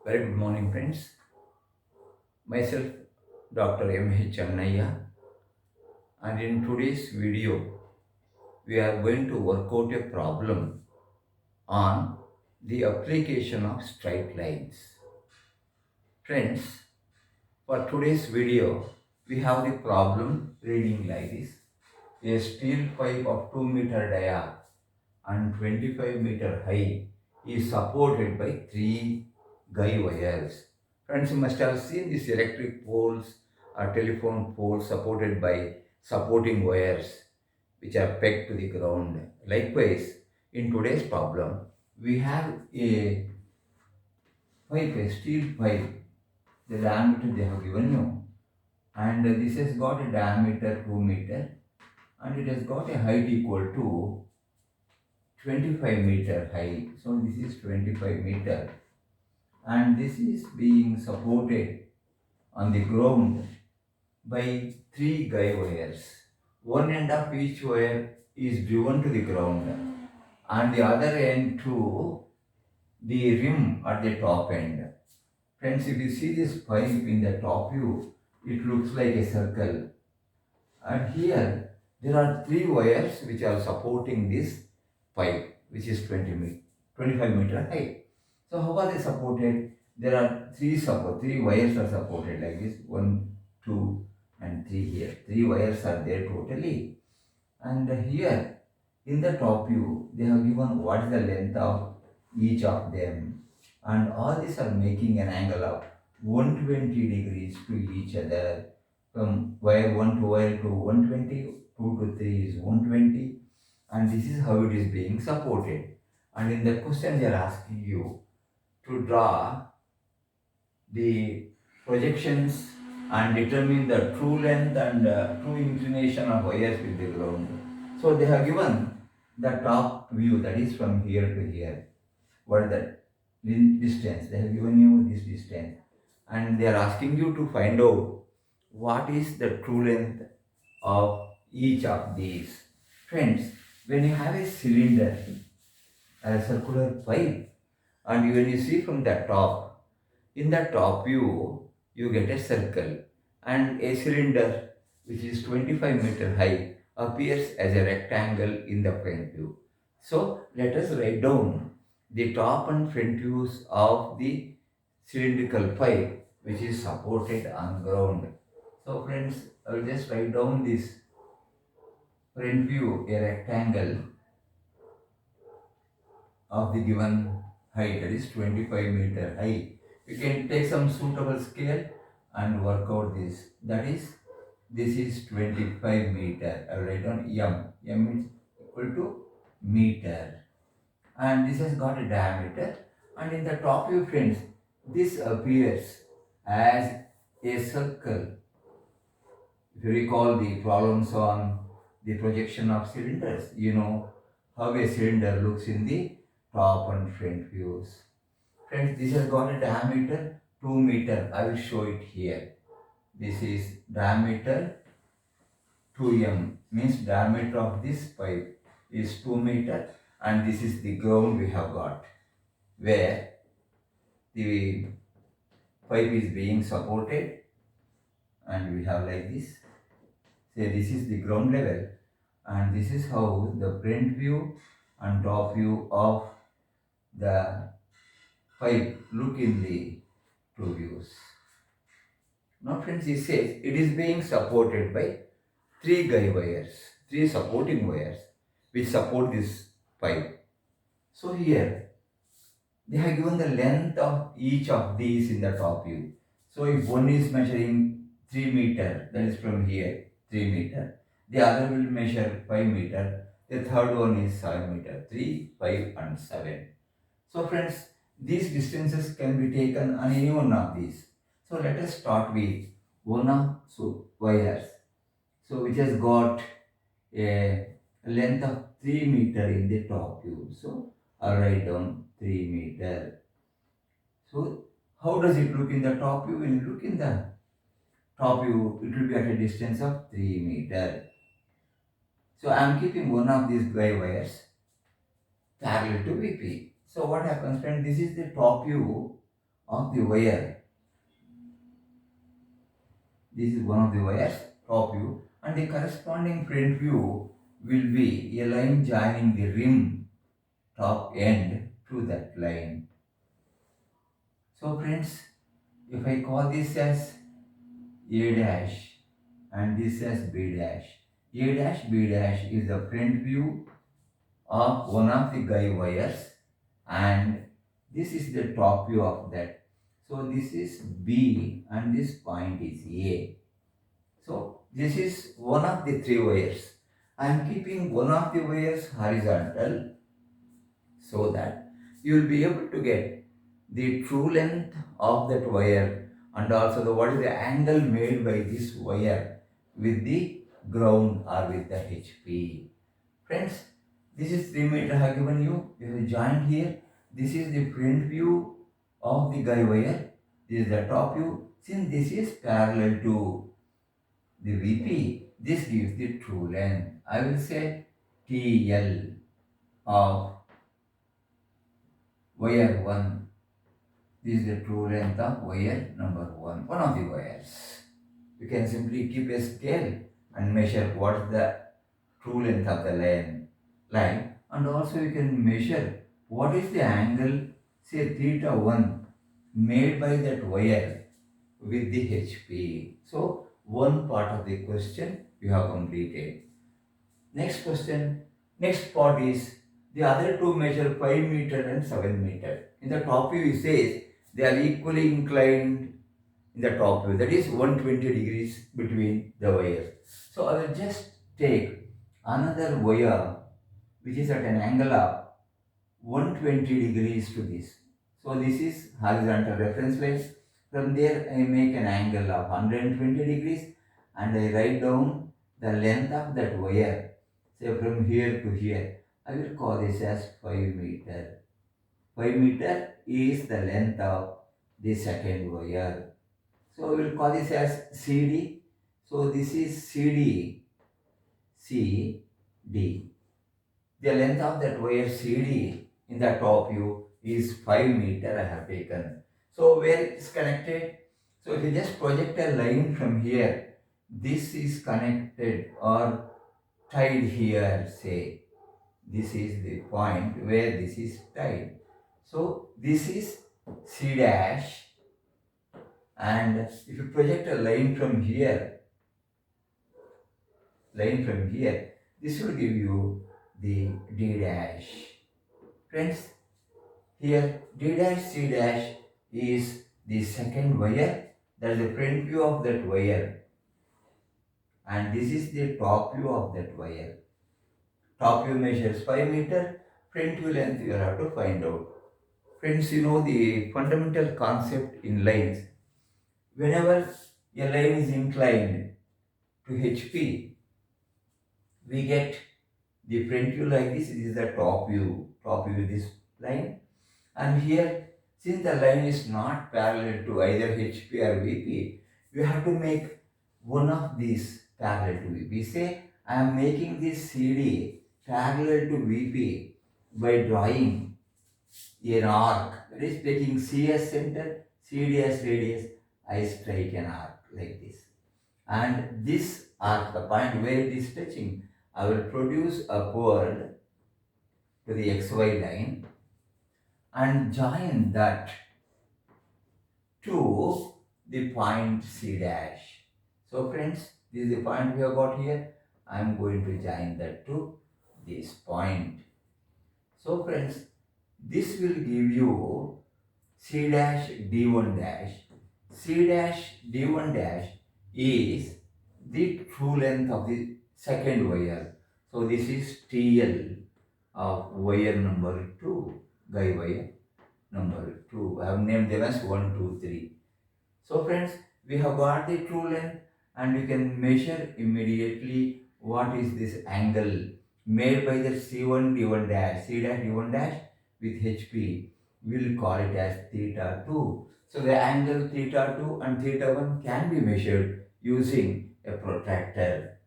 Very good morning, friends. Myself, Dr. M.H. Annaya, and in today's video, we are going to work out a problem on the application of straight lines. Friends, for today's video, we have the problem reading like this. A steel pipe of 2-meter dia and 25-meter high is supported by three guy wires. Friends, you must have seen these electric poles or telephone poles supported by supporting wires which are pegged to the ground. Likewise, in today's problem, we have a pipe, a steel pipe, the diameter they have given you, and this has got a diameter 2 meter and it has got a height equal to 25-meter high. So this is 25-meter and this is being supported on the ground by three guy wires. One end of each wire is driven to the ground and the other end to the rim at the top end. Friends, if you see this pipe in the top view, it looks like a circle. And here there are three wires which are supporting this pipe, which is 25-meter high. So how are they supported? There are three wires are supported like this, one, two, and three here. Three wires are there totally. And here in the top view, they have given what is the length of each of them. And all these are making an angle of 120 degrees to each other. From wire 1 to wire 2, 120, 2 to 3 is 120. And this is how it is being supported. And in the question they are asking you to draw the projections and determine the true length and true inclination of wires with the ground. So they have given the top view, that is from here to here. What is that distance? They have given you this distance and they are asking you to find out what is the true length of each of these. Friends, when you have a cylinder, a circular pipe, and when you see from the top, in the top view, you get a circle and a cylinder which is 25-meter high appears as a rectangle in the front view. So let us write down the top and front views of the cylindrical pipe which is supported on ground. So friends, I will just write down this front view, a rectangle of the given height, that is 25-meter high. You can take some suitable scale and work out this. That is, this is 25 meter. I will write down m. M is equal to meter. And this has got a diameter. And in the top view, friends, this appears as a circle. If you recall the problems on the projection of cylinders, you know how a cylinder looks in the top and front views. Friends, this has got a diameter 2 meter. I will show it here. This is diameter 2m, means diameter of this pipe is 2 meter, and this is the ground we have got where the pipe is being supported, and we have like this. Say this is the ground level and this is how the front view and top view of the pipe look in the two views. Now friends, he says it is being supported by three guy wires, three supporting wires which support this pipe. So here they have given the length of each of these in the top view. So if one is measuring 3 meter, that is from here 3 meter, the other will measure 5 meter, the third one is 7 meter, 3, 5 and 7. So friends, these distances can be taken on any one of these. So let us start with one of wires. So which has got a length of 3 meter in the top view. So I'll write down 3 meter. So how does it look in the top view? When you look in the top view, it will be at a distance of 3 meter. So I am keeping one of these guy wires parallel to VP. So what happens, friend? This is the top view of the wire. This is one of the wires, top view, and the corresponding front view will be a line joining the rim top end to that line. So friends, if I call this as A dash and this as B dash, A dash B dash is the front view of one of the guide wires, and this is the top view of that. So this is B and this point is A. So this is one of the three wires. I am keeping one of the wires horizontal so that you will be able to get the true length of that wire and also the what is the angle made by this wire with the ground or with the HP. Friends, this is 3 meter I have given you. You have joined here. This is the front view of the guide wire. This is the top view. Since this is parallel to the VP, this gives the true length. I will say TL of wire 1. This is the true length of wire number 1, one of the wires. You can simply keep a scale and measure what is the true length of the line, and also you can measure what is the angle, say theta 1, made by that wire with the HP. So one part of the question you have completed. Next question, next part is the other two measure 5 meter and 7 meter. In the top view it says they are equally inclined in the top view, that is 120 degrees between the wires. So I will just take another wire which is at an angle of 120 degrees to this. So this is horizontal reference line. From there I make an angle of 120 degrees and I write down the length of that wire. Say from here to here. I will call this as 5 meter. 5 meter is the length of the second wire. So we will call this as CD. So this is CD. CD. The length of that wire CD in the top view is 5 meter I have taken. So where it is connected? So if you just project a line from here, this is connected or tied here, say. This is the point where this is tied. So this is C dash, and if you project a line from here, this will give you the D dash. Friends, here D dash C dash is the second wire, that is the front view of that wire, and this is the top view of that wire. Top view measures 5 meter, front view length you have to find out. Friends, you know the fundamental concept in lines. Whenever a line is inclined to HP, we get the front view like this. This is the top view this line. And here, since the line is not parallel to either HP or VP, you have to make one of these parallel to VP. Say, I am making this CD parallel to VP by drawing an arc, that is taking C as center, CD as radius, I strike an arc like this. And this arc, the point where it is touching, I will produce upward to the XY line and join that to the point C dash. So friends, this is the point we have got here. I am going to join that to this point. So friends, this will give you C dash D1 dash. C dash D1 dash is the true length of the second wire. So this is TL of wire number 2, guide wire number 2. I have named them as 1, 2, 3. So friends, we have got the true length and we can measure immediately what is this angle made by the C1 D1 dash, C dash D1 dash with HP. We will call it as theta 2. So the angle theta 2 and theta 1 can be measured using a protractor.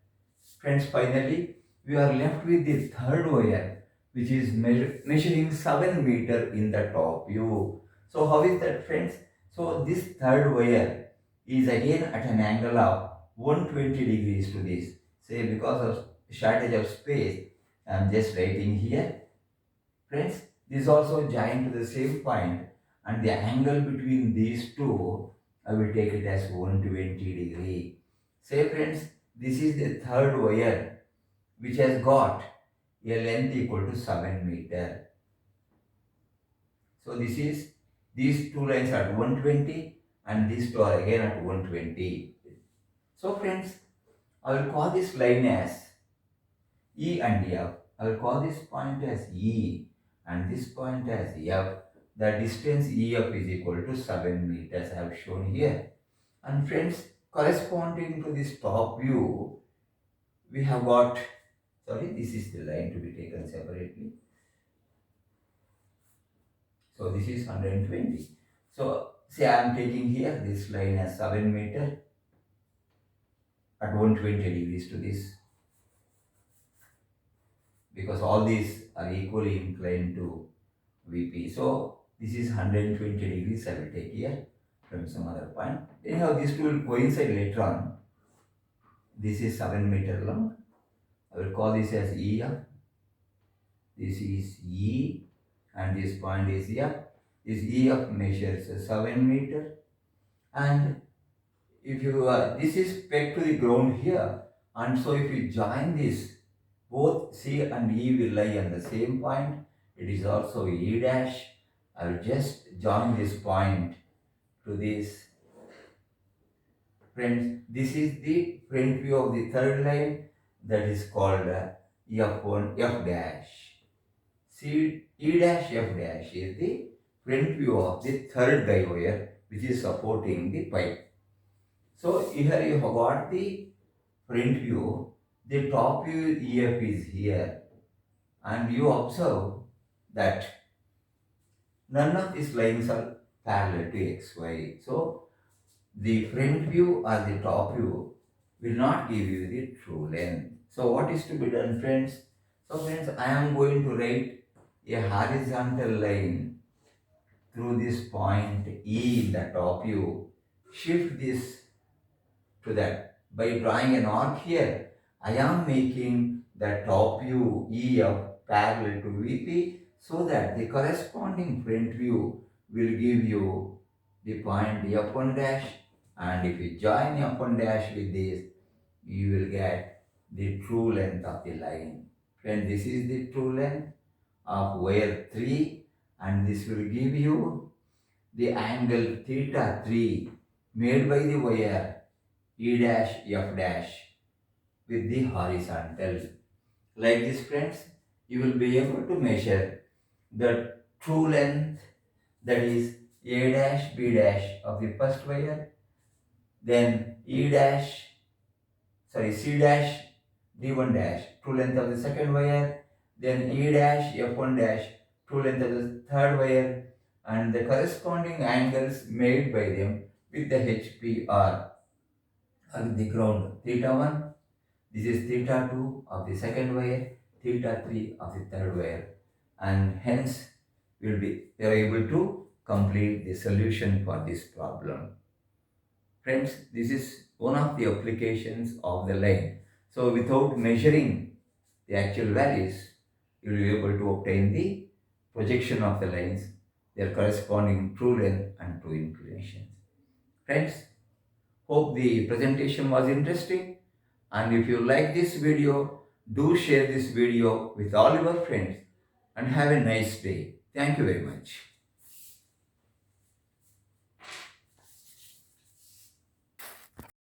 Friends, finally, we are left with the third wire which is measuring 7 meter in the top view. So how is that, friends? So this third wire is again at an angle of 120 degrees to this. Say because of shortage of space, I am just writing here. Friends, this also joined to the same point, and the angle between these two, I will take it as 120 degree. Say friends, this is the third wire which has got a length equal to 7 meter. So these two lines are at 120 and these two are again at 120. So friends, I will call this line as E and F. I will call this point as E and this point as F. The distance EF is equal to 7 meters I have shown here. And friends, corresponding to this top view, we have got, this is the line to be taken separately. So this is 120. So say I am taking here this line as 7 meter at 120 degrees to this, because all these are equally inclined to VP. So this is 120 degrees I will take here from some other point. Anyhow, these two will coincide later on. This is 7 meter long. I will call this as EF. This is E and this point is F. This EF measures 7 meter, and if you this is pegged to the ground here, and so if you join this, both C and E will lie on the same point. It is also E dash. I will just join this point to this. Friends, this is the front view of the third line, that is called F1 F dash. C E dash F dash is the front view of the third guy wire which is supporting the pipe. So here you have got the front view, the top view EF is here, and you observe that none of these lines are parallel to XY. So the front view or the top view will not give you the true length. So what is to be done, friends? So friends, I am going to write a horizontal line through this point E in the top view. Shift this to that. By drawing an arc here, I am making the top view EF parallel to VP, so that the corresponding front view will give you the point F1 dash, and if you join F1 dash with this, you will get the true length of the line. Friend, this is the true length of wire 3, and this will give you the angle theta 3 made by the wire E dash F dash with the horizontal. Like this, friends, you will be able to measure the true length, that is A dash B dash of the first wire, then C dash D1 dash, true length of the second wire, then E dash F1 dash, true length of the third wire, and the corresponding angles made by them with the HPR on the ground. Theta 1, this is theta 2 of the second wire, theta 3 of the third wire, and hence we are able to complete the solution for this problem. Friends, this is one of the applications of the line. So without measuring the actual values, you will be able to obtain the projection of the lines, their corresponding true length and true inclinations. Friends, hope the presentation was interesting, and if you like this video, do share this video with all your friends, and have a nice day. Thank you very much.